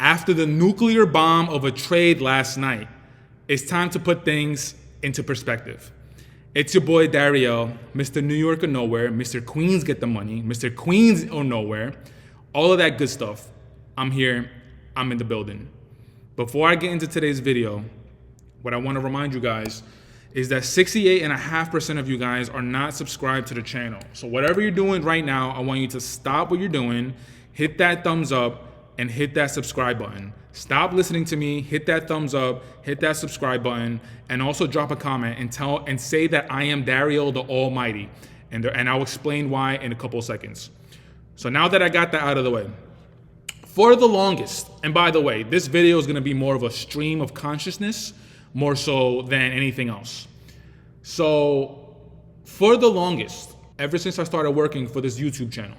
After the nuclear bomb of a trade last night, it's time to put things into perspective. It's your boy Dariel, Mr. New York or nowhere, Mr. Queens get the money, Mr. Queens or nowhere, all of that good stuff. I'm here, I'm in the building. Before I get into today's video, what I want to remind you guys is that 68.5% of you guys are not subscribed to the channel. So whatever you're doing right now, I want you to stop what you're doing, hit that thumbs up, and hit that subscribe button. Stop listening to me, hit that thumbs up, hit that subscribe button, and also drop a comment and say that I am Dariel the Almighty. And I'll explain why in a couple of seconds. So now that I got that out of the way, for the longest, and by the way, this video is gonna be more of a stream of consciousness, more so than anything else. So for the longest, ever since I started working for this YouTube channel,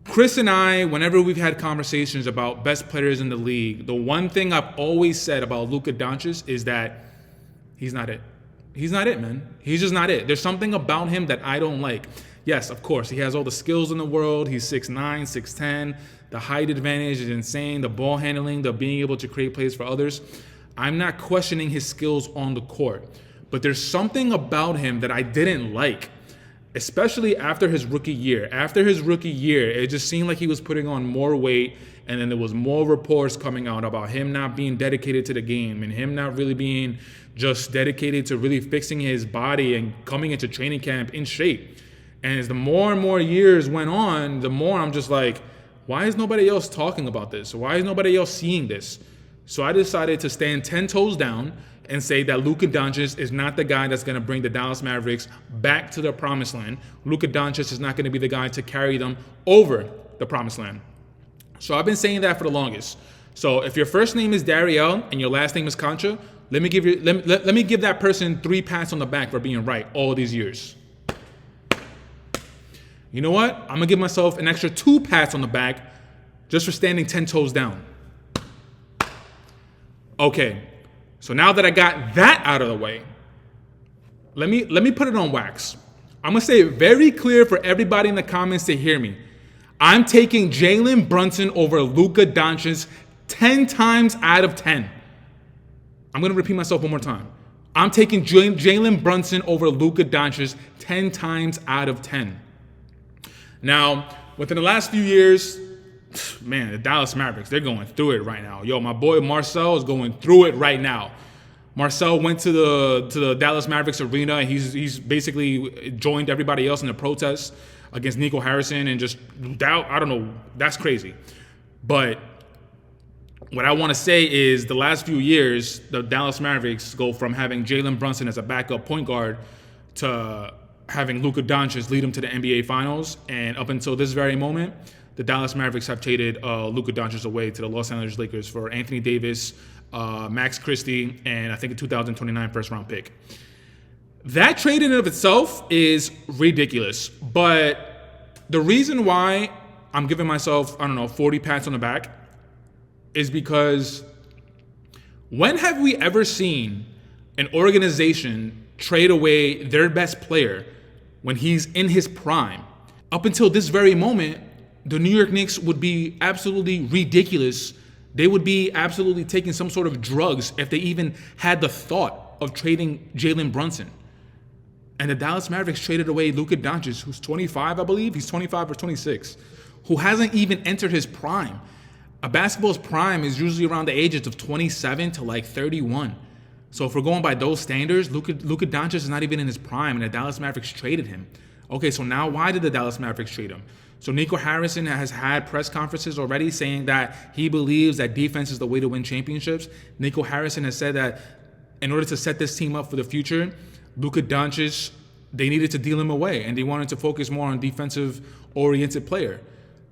Chris and I, whenever we've had conversations about best players in the league, the one thing I've always said about Luka Dončić is that he's not it. He's not it, man. He's just not it. There's something about him that I don't like. Yes, of course, he has all the skills in the world. He's 6'9", 6'10". The height advantage is insane. The ball handling, the being able to create plays for others. I'm not questioning his skills on the court. But there's something about him that I didn't like, especially after his rookie year. After his rookie year, it just seemed like he was putting on more weight, and then there was more reports coming out about him not being dedicated to the game and him not really being just dedicated to really fixing his body and coming into training camp in shape. And as the more and more years went on, the more I'm just like, why is nobody else talking about this? Why is nobody else seeing this? So I decided to stand 10 toes down and say that Luka Dončić is not the guy that's going to bring the Dallas Mavericks back to the promised land. Luka Dončić is not going to be the guy to carry them over the promised land. So I've been saying that for the longest. So if your first name is Dariel and your last name is Concha, let me give that person 3 pats on the back for being right all these years. You know what? I'm going to give myself an extra 2 pats on the back just for standing 10 toes down. Okay. So now that I got that out of the way, let me put it on wax. I'm gonna say it very clear for everybody in the comments to hear me. I'm taking Jalen Brunson over Luka Dončić 10 times out of 10. I'm gonna repeat myself one more time. I'm taking Jalen Brunson over Luka Dončić 10 times out of 10. Now, within the last few years, man, the Dallas Mavericks, they're going through it right now. Yo, my boy Marcel is going through it right now. Marcel went to the Dallas Mavericks arena, and he's basically joined everybody else in the protests against Nico Harrison, and just doubt, I don't know, that's crazy. But what I want to say is the last few years, the Dallas Mavericks go from having Jalen Brunson as a backup point guard to having Luka Dončić lead them to the NBA Finals, and up until this very moment, the Dallas Mavericks have traded Luka Dončić away to the Los Angeles Lakers for Anthony Davis, Max Christie, and I think a 2029 first-round pick. That trade in and of itself is ridiculous, but the reason why I'm giving myself, 40 pats on the back is because when have we ever seen an organization trade away their best player when he's in his prime? Up until this very moment, the New York Knicks would be absolutely ridiculous. They would be absolutely taking some sort of drugs if they even had the thought of trading Jalen Brunson. And the Dallas Mavericks traded away Luka Dončić, who's 25, I believe. He's 25 or 26, who hasn't even entered his prime. A basketball's prime is usually around the ages of 27 to like 31. So if we're going by those standards, Luka Dončić is not even in his prime, and the Dallas Mavericks traded him. Okay, so now why did the Dallas Mavericks trade him? So Nico Harrison has had press conferences already saying that he believes that defense is the way to win championships. Nico Harrison has said that in order to set this team up for the future, Luka Dončić, they needed to deal him away, and they wanted to focus more on defensive-oriented player.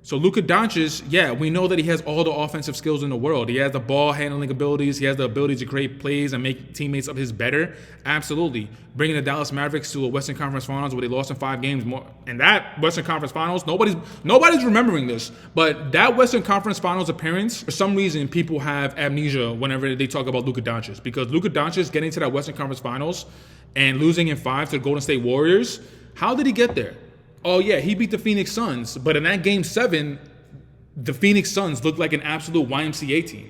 So Luka Dončić, yeah, we know that he has all the offensive skills in the world. He has the ball handling abilities. He has the ability to create plays and make teammates of his better. Absolutely. Bringing the Dallas Mavericks to a Western Conference Finals where they lost in 5 games more. And that Western Conference Finals, nobody's remembering this, but that Western Conference Finals appearance, for some reason, people have amnesia whenever they talk about Luka Dončić, because Luka Dončić getting to that Western Conference Finals and losing in 5 to the Golden State Warriors, how did he get there? Oh, yeah, he beat the Phoenix Suns, but in that Game 7, the Phoenix Suns looked like an absolute YMCA team.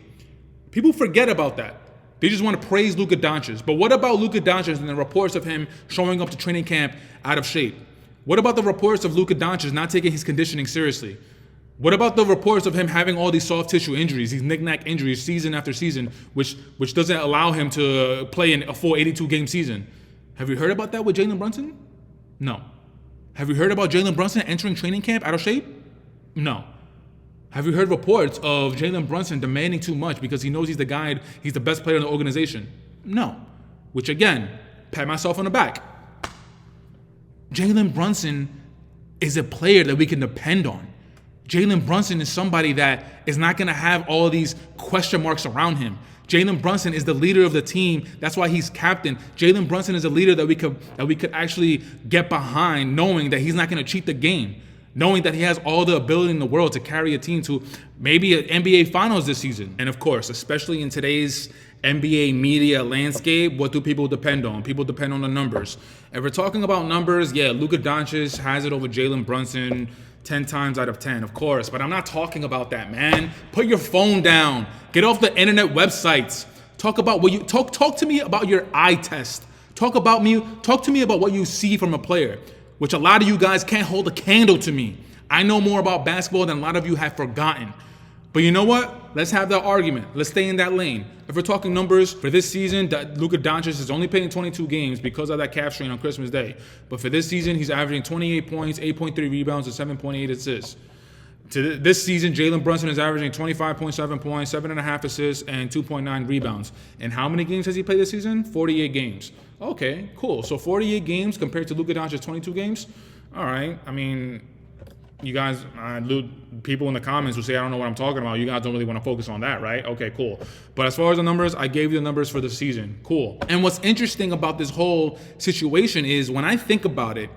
People forget about that. They just want to praise Luka Dončić. But what about Luka Dončić and the reports of him showing up to training camp out of shape? What about the reports of Luka Dončić not taking his conditioning seriously? What about the reports of him having all these soft tissue injuries, these knick-knack injuries season after season, which doesn't allow him to play in a full 82-game season? Have you heard about that with Jalen Brunson? No. Have you heard about Jalen Brunson entering training camp out of shape? No. Have you heard reports of Jalen Brunson demanding too much because he knows he's the best player in the organization? No. Which again, pat myself on the back. Jalen Brunson is a player that we can depend on. Jalen Brunson is somebody that is not going to have all of these question marks around him. Jalen Brunson is the leader of the team. That's why he's captain. Jalen Brunson is a leader that we could actually get behind, knowing that he's not going to cheat the game, knowing that he has all the ability in the world to carry a team to maybe an NBA Finals this season. And of course, especially in today's NBA media landscape, what do people depend on? People depend on the numbers. If we're talking about numbers, yeah, Luka Dončić has it over Jalen Brunson 10 times out of 10, of course. But I'm not talking about that, man. Put your phone down. Get off the internet websites. Talk about what you talk to me about your eye test. Talk to me about what you see from a player, which a lot of you guys can't hold a candle to me. I know more about basketball than a lot of you have forgotten. But you know what? Let's have that argument. Let's stay in that lane. If we're talking numbers for this season, Luka Dončić is only playing 22 games because of that calf strain on Christmas Day. But for this season, he's averaging 28 points, 8.3 rebounds, and 7.8 assists. To this season, Jalen Brunson is averaging 25.7 points, 7.5 assists, and 2.9 rebounds. And how many games has he played this season? 48 games. Okay, cool. So 48 games compared to Luka Dončić's 22 games? All right. I mean, you guys, people in the comments who say I don't know what I'm talking about, you guys don't really want to focus on that, right? Okay, cool. But as far as the numbers, I gave you the numbers for the season. Cool. And what's interesting about this whole situation is when I think about it,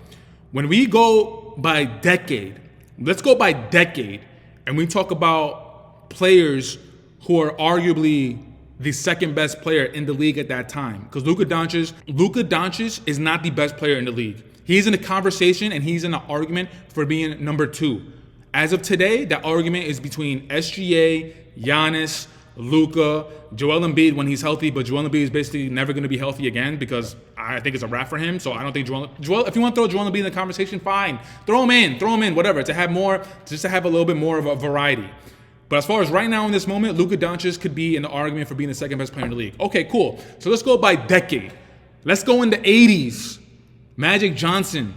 when we go by decade, let's go by decade, and we talk about players who are arguably the second best player in the league at that time. Because Luka Dončić is not the best player in the league. He's in a conversation and he's in an argument for being number 2. As of today, that argument is between SGA, Giannis, Luka, Joel Embiid when he's healthy, but Joel Embiid is basically never going to be healthy again because I think it's a wrap for him. So I don't think Joel, if you want to throw Joel Embiid in the conversation, fine. Throw him in, whatever, to have a little bit more of a variety. But as far as right now in this moment, Luka Dončić could be in the argument for being the second best player in the league. Okay, cool. So let's go by decade. Let's go in the 80s. Magic Johnson,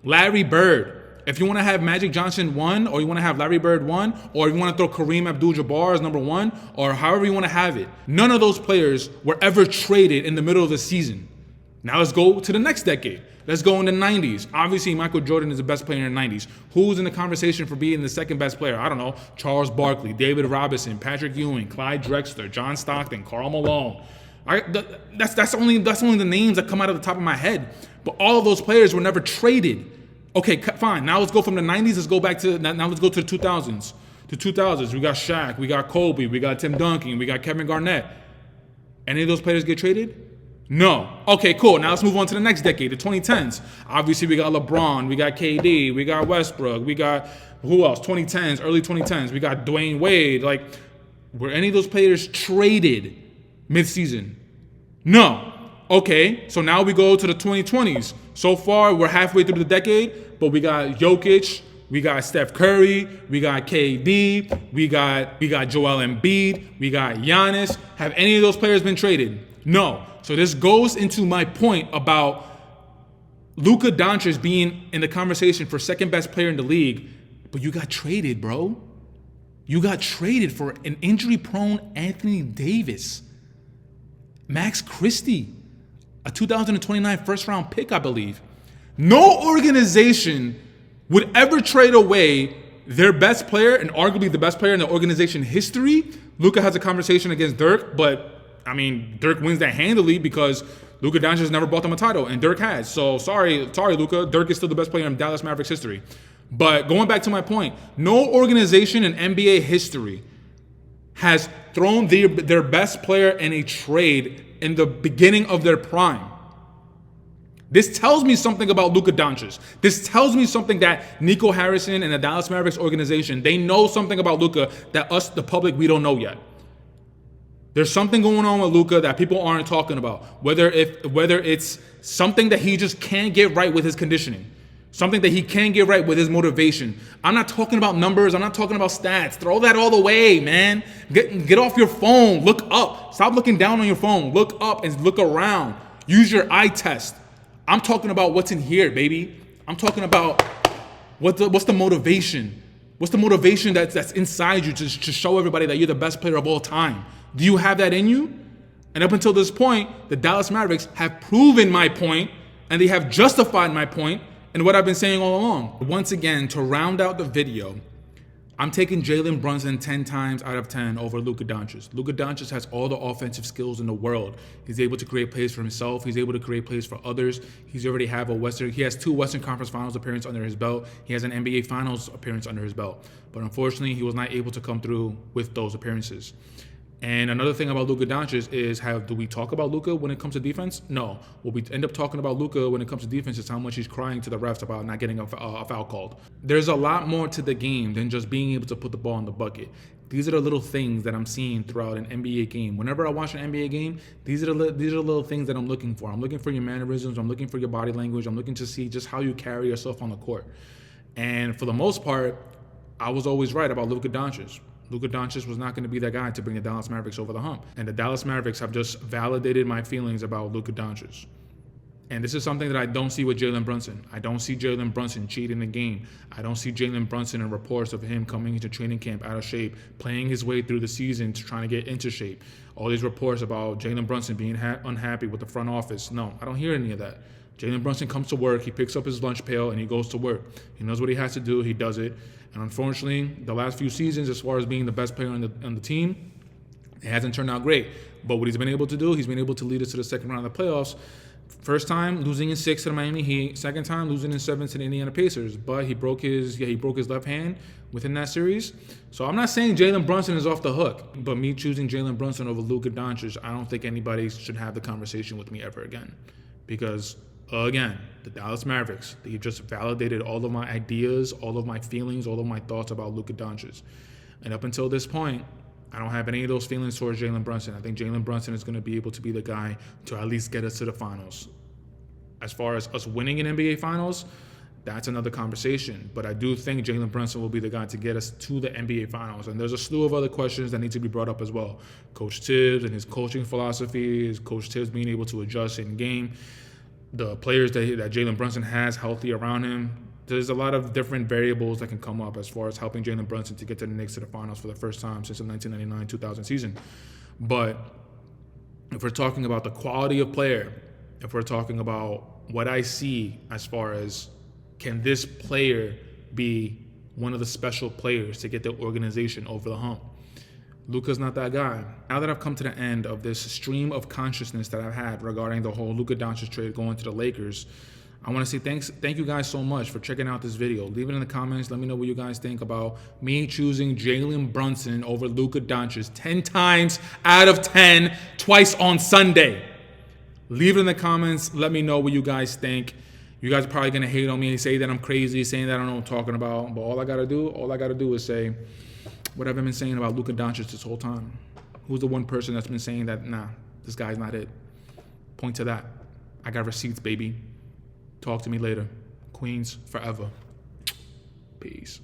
Larry Bird. If you want to have Magic Johnson 1, or you want to have Larry Bird 1, or if you want to throw Kareem Abdul-Jabbar as number 1, or however you want to have it, none of those players were ever traded in the middle of the season. Now let's go to the next decade. Let's go in the 90s. Obviously, Michael Jordan is the best player in the 90s. Who's in the conversation for being the second best player? I don't know. Charles Barkley, David Robinson, Patrick Ewing, Clyde Drexler, John Stockton, Karl Malone. That's only the names that come out of the top of my head. But all of those players were never traded. Okay, fine. Now let's go from the 90s. Let's go back to now. Let's go to the 2000s. The 2000s. We got Shaq. We got Kobe. We got Tim Duncan. We got Kevin Garnett. Any of those players get traded? No. Okay, cool. Now let's move on to the next decade, the 2010s. Obviously, we got LeBron. We got KD. We got Westbrook. We got who else? 2010s, early 2010s. We got Dwayne Wade. Like, were any of those players traded mid-season? No. Okay, so now we go to the 2020s. So far, we're halfway through the decade, but we got Jokic, we got Steph Curry, we got KD, we got Joel Embiid, we got Giannis. Have any of those players been traded? No. So this goes into my point about Luka Dončić being in the conversation for second best player in the league, but you got traded, bro. You got traded for an injury-prone Anthony Davis, Max Christie, a 2029 first-round pick, I believe. No organization would ever trade away their best player and arguably the best player in the organization history. Luka has a conversation against Dirk, but, I mean, Dirk wins that handily because Luka Dončić has never bought them a title, and Dirk has. So, sorry, Luka. Dirk is still the best player in Dallas Mavericks history. But going back to my point, no organization in NBA history has thrown their best player in a trade in the beginning of their prime. This tells me something about Luka Dončić. This tells me something that Nico Harrison and the Dallas Mavericks organization, they know something about Luka that us, the public, we don't know yet. There's something going on with Luka that people aren't talking about. Whether it's something that he just can't get right with his conditioning, something that he can't get right with his motivation. I'm not talking about numbers. I'm not talking about stats. Throw that all away, man. Get off your phone. Look up. Stop looking down on your phone. Look up and look around. Use your eye test. I'm talking about what's in here, baby. I'm talking about what's the motivation. What's the motivation that's inside you to show everybody that you're the best player of all time? Do you have that in you? And up until this point, the Dallas Mavericks have proven my point, and they have justified my point and what I've been saying all along. Once again, to round out the video, I'm taking Jalen Brunson 10 times out of 10 over Luka Dončić. Luka Dončić has all the offensive skills in the world. He's able to create plays for himself. He's able to create plays for others. He has 2 Western Conference Finals appearances under his belt. He has an NBA Finals appearance under his belt. But unfortunately, he was not able to come through with those appearances. And another thing about Luka Dončić is do we talk about Luka when it comes to defense? No. What we end up talking about Luka when it comes to defense is how much he's crying to the refs about not getting a foul called. There's a lot more to the game than just being able to put the ball in the bucket. These are the little things that I'm seeing throughout an NBA game. Whenever I watch an NBA game, these are the little things that I'm looking for. I'm looking for your mannerisms. I'm looking for your body language. I'm looking to see just how you carry yourself on the court. And for the most part, I was always right about Luka Dončić. Luka Dončić was not going to be that guy to bring the Dallas Mavericks over the hump. And the Dallas Mavericks have just validated my feelings about Luka Dončić. And this is something that I don't see with Jalen Brunson. I don't see Jalen Brunson cheating the game. I don't see Jalen Brunson in reports of him coming into training camp out of shape, playing his way through the season to trying to get into shape. All these reports about Jalen Brunson being unhappy with the front office. No, I don't hear any of that. Jalen Brunson comes to work, he picks up his lunch pail, and he goes to work. He knows what he has to do, he does it. And unfortunately, the last few seasons, as far as being the best player on the team, it hasn't turned out great. But what he's been able to do, he's been able to lead us to the second round of the playoffs. First time, losing in 6 to the Miami Heat. Second time, losing in 7 to the Indiana Pacers. But he broke his left hand within that series. So I'm not saying Jalen Brunson is off the hook. But me choosing Jalen Brunson over Luka Dončić, I don't think anybody should have the conversation with me ever again. Because again, the Dallas Mavericks, they've just validated all of my ideas, all of my feelings, all of my thoughts about Luka Dončić. And up until this point, I don't have any of those feelings towards Jalen Brunson. I think Jalen Brunson is going to be able to be the guy to at least get us to the finals. As far as us winning an NBA Finals, that's another conversation. But I do think Jalen Brunson will be the guy to get us to the NBA Finals. And there's a slew of other questions that need to be brought up as well. Coach Tibbs and his coaching philosophy, is Coach Tibbs being able to adjust in game, the players that Jalen Brunson has healthy around him. There's a lot of different variables that can come up as far as helping Jalen Brunson to get to the Knicks to the finals for the first time since the 1999-2000 season. But if we're talking about the quality of player, if we're talking about what I see as far as can this player be one of the special players to get the organization over the hump, Luka's not that guy. Now that I've come to the end of this stream of consciousness that I've had regarding the whole Luka Dončić trade going to the Lakers, I want to say thank you guys so much for checking out this video. Leave it in the comments. Let me know what you guys think about me choosing Jalen Brunson over Luka Dončić 10 times out of 10, twice on Sunday. Leave it in the comments. Let me know what you guys think. You guys are probably going to hate on me and say that I'm crazy, saying that I don't know what I'm talking about. But all I got to do is say what I've been saying about Luka Dončić this whole time. Who's the one person that's been saying that, nah, this guy's not it? Point to that. I got receipts, baby. Talk to me later. Queens forever. Peace.